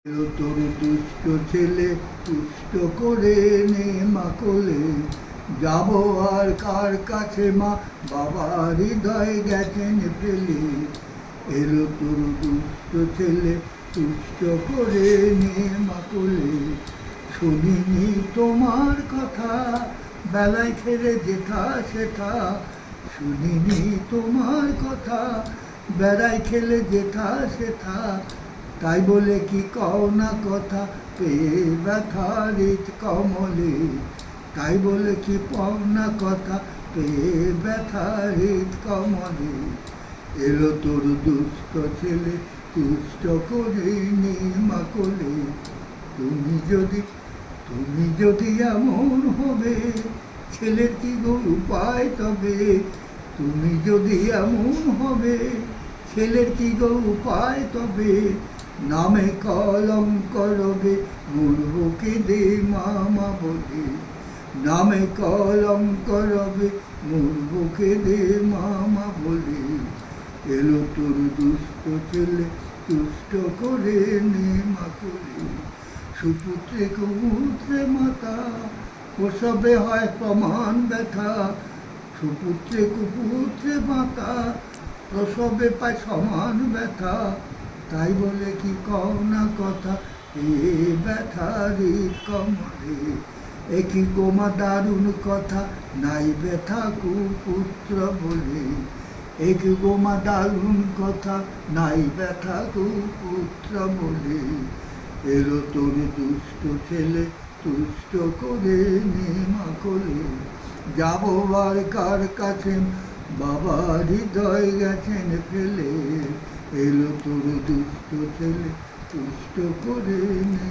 এলো তোর দুষ্ট ছেলে তুষ্ট করে নে মা কোলে, যাবো আর কার কাছে মা, বাবার হৃদয় গেছেন ফেলে। এলো তোর দুষ্ট ছেলে তুষ্ট করে নে মা কোলে, শুনিনি তোমার কথা বেলায় ছেড়ে যেথা সেথা, শুনিনি তোমার কথা বেড়ায় খেলে যেথা সেথা, তাই বলে কি কও না কথা পেয়ে ব্যথারিত কমলে, তাই বলে কি পাও না কথা পেয়ে ব্যথারিত কমলে। এলো তোর দুষ্ট ছেলে তুষ্ট করে নে মা কোলে, তুমি যদি এমন হবে ছেলের কি গো উপায় তবে, তুমি যদি এমন হবে ছেলের কি গো উপায় তবে, নামে কলঙ্ক রবে মূর্খকে দে মামা বলে, নামে কলঙ্ক রবে মূর্খকে দে মামা বলে। এলো তোর দুষ্ট ছেলে তুষ্ট করে নে মা কোলে, সুপুত্রে কুপুত্রে মাতা প্রসবে হয় প্রমাণ ব্যথা, সুপুত্রে কুপুত্রে মাতা প্রসবে পায় সমান ব্যথা, তাই বলে কি কও না কথা এ ব্যথারিত কমলে। একই গোমা দারুণ কথা নাই ব্যথা কুপুত্র বলে, একই গোমা দারুণ কথা নাই ব্যথা কুপুত্র বলে। এলো তোর দুষ্ট ছেলে তুষ্ট করে নে মা কোলে, যাবো আর কার কাছে বাবার হৃদয় গেছেন ফেলে। এলো তোর দুষ্ট ছেলে তুষ্ট করে নে